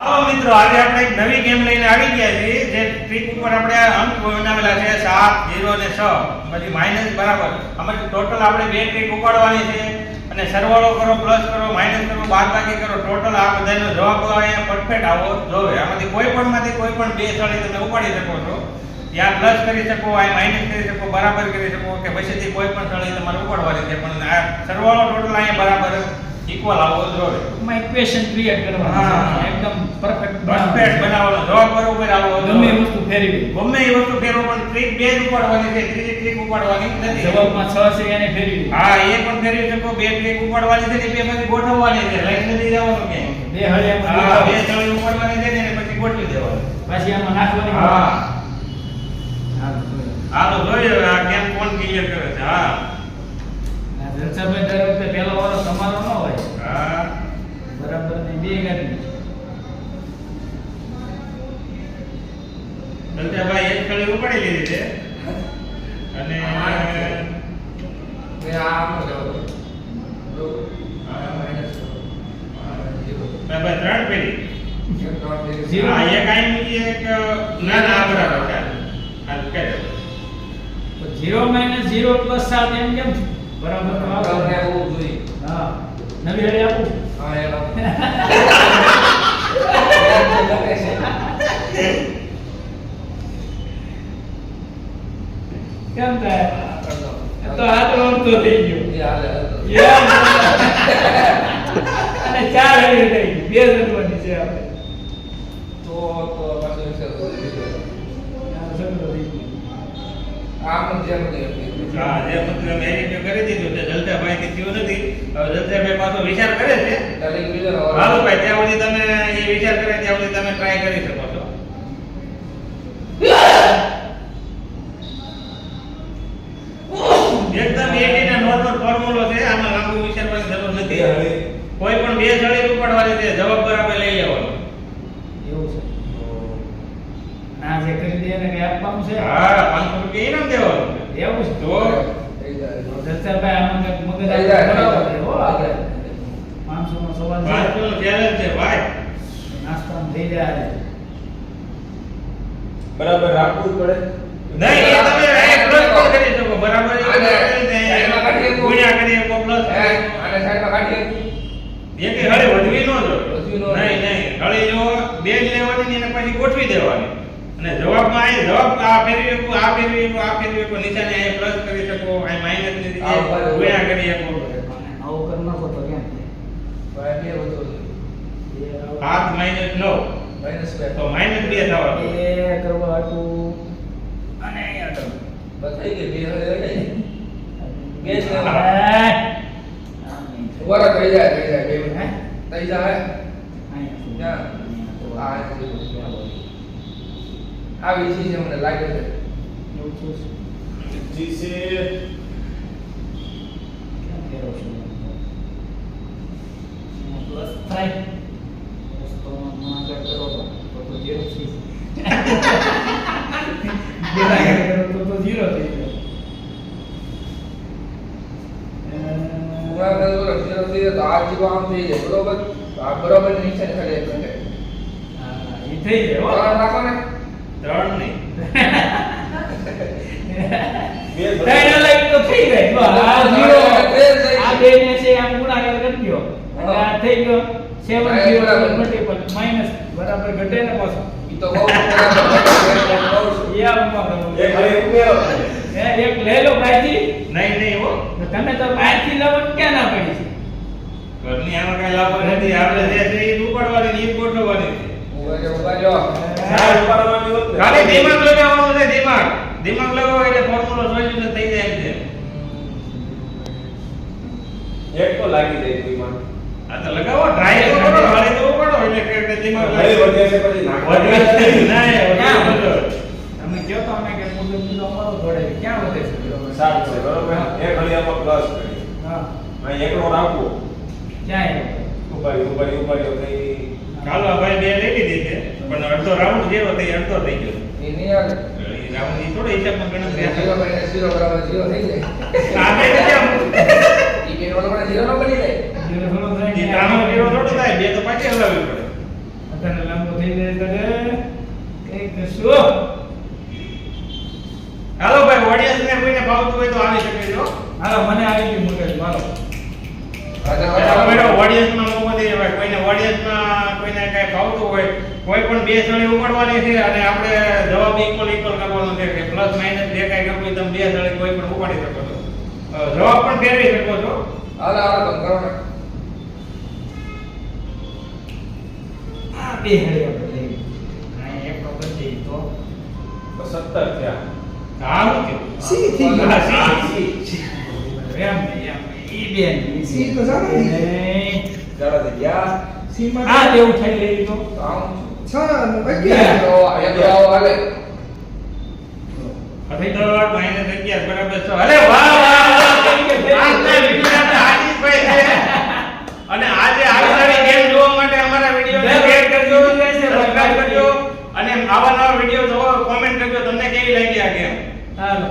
હાલો મિત્રો, આજે આપણે એક નવી ગેમ લઈને આવી ગયા છીએ. જે ટ્રીક ઉપર આપણે અંક બનાવેલા છે 7, 0 અને 6. પછી માઇનસ બરાબર. આમાં ટોટલ આપણે બે ટ્રીક ઉપાડવાની છે અને સરવાળો કરો, પ્લસ કરો, માઇનસ કરો, બાદબાકી કરો. ટોટલ આ બધાનો જવાબ અહીંયા પરફેક્ટ આવો જોવે. આમાંથી કોઈ પણ બે સ્થળે તમે ઉપાડી શકો છો. ત્યાં પ્લસ કરી શકો, આ માઇનસ કરી શકો, બરાબર કરી શકો કે પછીથી કોઈ પણ સ્થળે તમારે ઉપાડવાની છે. પણ આ સરવાળો ટોટલ અહીંયા બરાબર ઇક્વલ આવવો જોઈએ. માં ઇક્વેશન ક્રિએટ કરવાની છે. એકદમ પરફેક્ટ બનાવવાનો, જવાબ બરોબર આવવો જોઈએ. ગમે એ વસ્તુ ફેરવી, ગમે એ વસ્તુ ફેરવો, પણ ટ્રીક બે જ ઉપાડવાની છે, ત્રીજી ટ્રીક ઉપાડવાની નથી. જવાબમાં 6 છે એને ફેરવી. હા, એ પણ ફેરવી શકો. બે ટ્રીક ઉપાડવાની છે ને બે પછી ગોઠવવાની છે. લાઈન નથી જવાનું કે બે હળે હા, બે સ્થળે ઉપાડવાની છે ને પછી ગોઠવી દેવાની. પછી આમાં નાખવાની. હા, હાલો જોઈએ આ કેમ કોણ ક્લિયર કરે છે. હા, જલસાભાઈ દર વખતે પહેલો વારો તમારો ન હોય. હા, બરાબર ને બે ગાડી દલતાભાઈ એક સ્થળે ઉપાડી લીધી છે અને મે આનો જવાબ દો. બાબા ત્રણ પેલી હા, એક આઈ મૂકી એક ના ના બરાબર છે. હાલ કે 0 - 0 + 7 એમ કેમ બરાબર તો આવે. બરાબર હોવું જોઈએ. હા, નવી હળી આપું. હા એનો કેમ થાય તો હાથ રોડતો થઈ ગયો. એ હાલે અને 4 હળી થઈ ગઈ. બે જણવાની છે આપણે. તો પાછું વિચાર સંગ્રહ થઈ ગયો. આમ જેમ કે હા, જે મતલબ મેરિટ કરી દીધું છે. દલતાભાઈ થી થયું નથી. હવે દલતાભાઈ પાછો વિચાર કરે છે. તારીખ બીજો હાલો ભાઈ, ત્યાં સુધી તમે એ વિચાર કરે ત્યાં સુધી તમે ટ્રાય કરી શકો છો. એકદમ એટીના નોર્મલ ફોર્મ્યુલો છે. આમાં લાંબુ વિચારવાની જરૂર નથી. કોઈ પણ બે સળી ઉપાડવાની છે, જવાબ બરાબર લઈ લેવાનો. એવું છે. ના જે કરી દે એને કઈ આપવાનું છે. હા, 500 રૂપિયા ઇનામ દેવાનું. એવું છે. તો થઈ જાય. દલસાભાઈ આમાં કઈક મગજ થઈ જાય. બરાબર છે. હો આપણે 500 નો સવાલ છે. 500 નો ચેલેન્જ છે ભાઈ. નાસ્તામાં થઈ જાય. બરાબર રાખવું જ પડે. નહીં, એ તમે એક પ્લસ પણ કરી શકો. બરાબર એ આને કરીને સાઈડમાં કાઢી શકો. ગુણ્યા કરી શકો, પ્લસ હે આને સાઈડમાં કાઢી એક હળે વધવી ન જોઈએ. વધવી ન નહીં નહીં, હળે જો બે જ લેવાની ને એને પછી ગોઠવી દેવાની. અને જવાબમાં આ જવાબ આ ફેરવી શકો, આ ફેરવી શકો, આ ફેરવી શકો, નીચેને અહીં પ્લસ કરી શકો, અહીં માઈનસ ની આ ઉપર રીતે ગુણ્યા કરી શકો. આવું કરી નાખો તો કેમ ભાઈ બે વધુ 7 - 9 -2 તો -2 થવાનું. એ કરવા હતું અને અહીંયા તો બસ થઈ ગઈ બે હળે લઈ બે જ હા. ઉભા થઈ જાય બે થઈ જાય આવી ચીજ મને લાગે છે જી છે ઉભા કરો જીરો થઈ જાય તો આ જીરો આમ થઈ જાય બરોબર આ બરોબર નીચે ખાલી એક ઘટે ત્રણ નાખો ને ત્રણ નહીં. બરાબર ઘટે ને પાછું ઈ તો બહુ બરાબર એક હળી ઉમેરો. એક લઈ લો ભાઈજી. નહીં નહીં હો. તમે તો બહારથી લાવવાનું ક્યાં ના પડી છે? ઘરની આમાં કઈ લાભ નથી. આપણે જે છે એ ઉપાડવાની ને એ ગોઠવવાની છે. ઉભા જો ચાર ઉપાડવાની હોત ને. ખાલી દિમાગ લગાવવાનું છે. દિમાગ લગાવો એટલે ફોર્મ્યુલો સોલ્યુશન થઈ જાય એમ છે. એક તો લાગી જાય કોઈમાં. આ તો લગાવો, ટ્રાય તો કરો. હાલે તો ઉપાડો એટલે કે દિમાગ હળી વધે છે પછી નાખવા. વધે ના વધે. તમે કહો તો અમે કે મુદ્દો અમારો જોડે ક્યાં વધે છે? સાત છે બરોબર. એક હળી આમાં પ્લસ કરી. હા, અહીં એકડો રાખવો. ક્યાં ઉપાડી થઈ. ચાલો આ ભાઈ બે લઈ લીધી છે, પણ અડધો રાઉન્ડ જેવો થઈ અડધો થઈ ગયો. એ નહીં આવે એ રાઉન્ડ એ થોડો હિસાબમાં ગણતરી આપે. 0 - 0 બરાબર 0 થઈ જાય આ બે ને કેમ? ઈ કે ઓલો પણ 0 ન બની જાય જીરો થોડો થાય એ ત્રાણું જેવો થોડો થાય. બે તો પાછી હલાવવી પડે. બધાને લાંબો થઈ જાય ત્યારે કંઈક શું હાલો ભાઈ ઓડિયન્સ ને કોઈને ભાવતું હોય તો આવી શકે છો હાલો મને આવી ગયું મગજ મારો ઓડિયન્સ માં મોકો દઈએ ભાઈ કોઈને ઓડિયન્સ માં કોઈને કઈ ભાવતું હોય કોઈ પણ બે સળી ઉપાડવાની છે અને આપણે જવાબ ઇક્વલ કરવાનો છે કે પ્લસ માઇનસ જે કઈ કરવું હોય તમે બે સળી કોઈ પણ ઉપાડી શકો છો જવાબ પણ ફેરવી શકો છો હાલો હાલો તમે કરો ને આ બે હળી આપણે લઈ અહીં એક બચી તો 17 થયા. હા હું થયું સી થઈ ગયું. હા, હા, સી. સી. એમ નહીં ઈ બેન સી તો સારું થઈ ગયું. નહીં. ચાલો તો ગયા. સીમાં આ દેવું થઈ લઈ તો તો આમ 6 અને 11 એક તો આવો હાલે -11 બરાબર છે અરે વાહ વાહ વાહ આજના વિડિયોના આજીભાઈ છે અને આજે આવી સારી ગેમ જોવા માટે અમારા વિડિયોને શેર કરજો સબસ્ક્રાઇબ કરજો અને આવા નવા વિડિયો જોવો કોમેન્ટ કરજો તમને કેવી લાગી આ ગેમ હાલો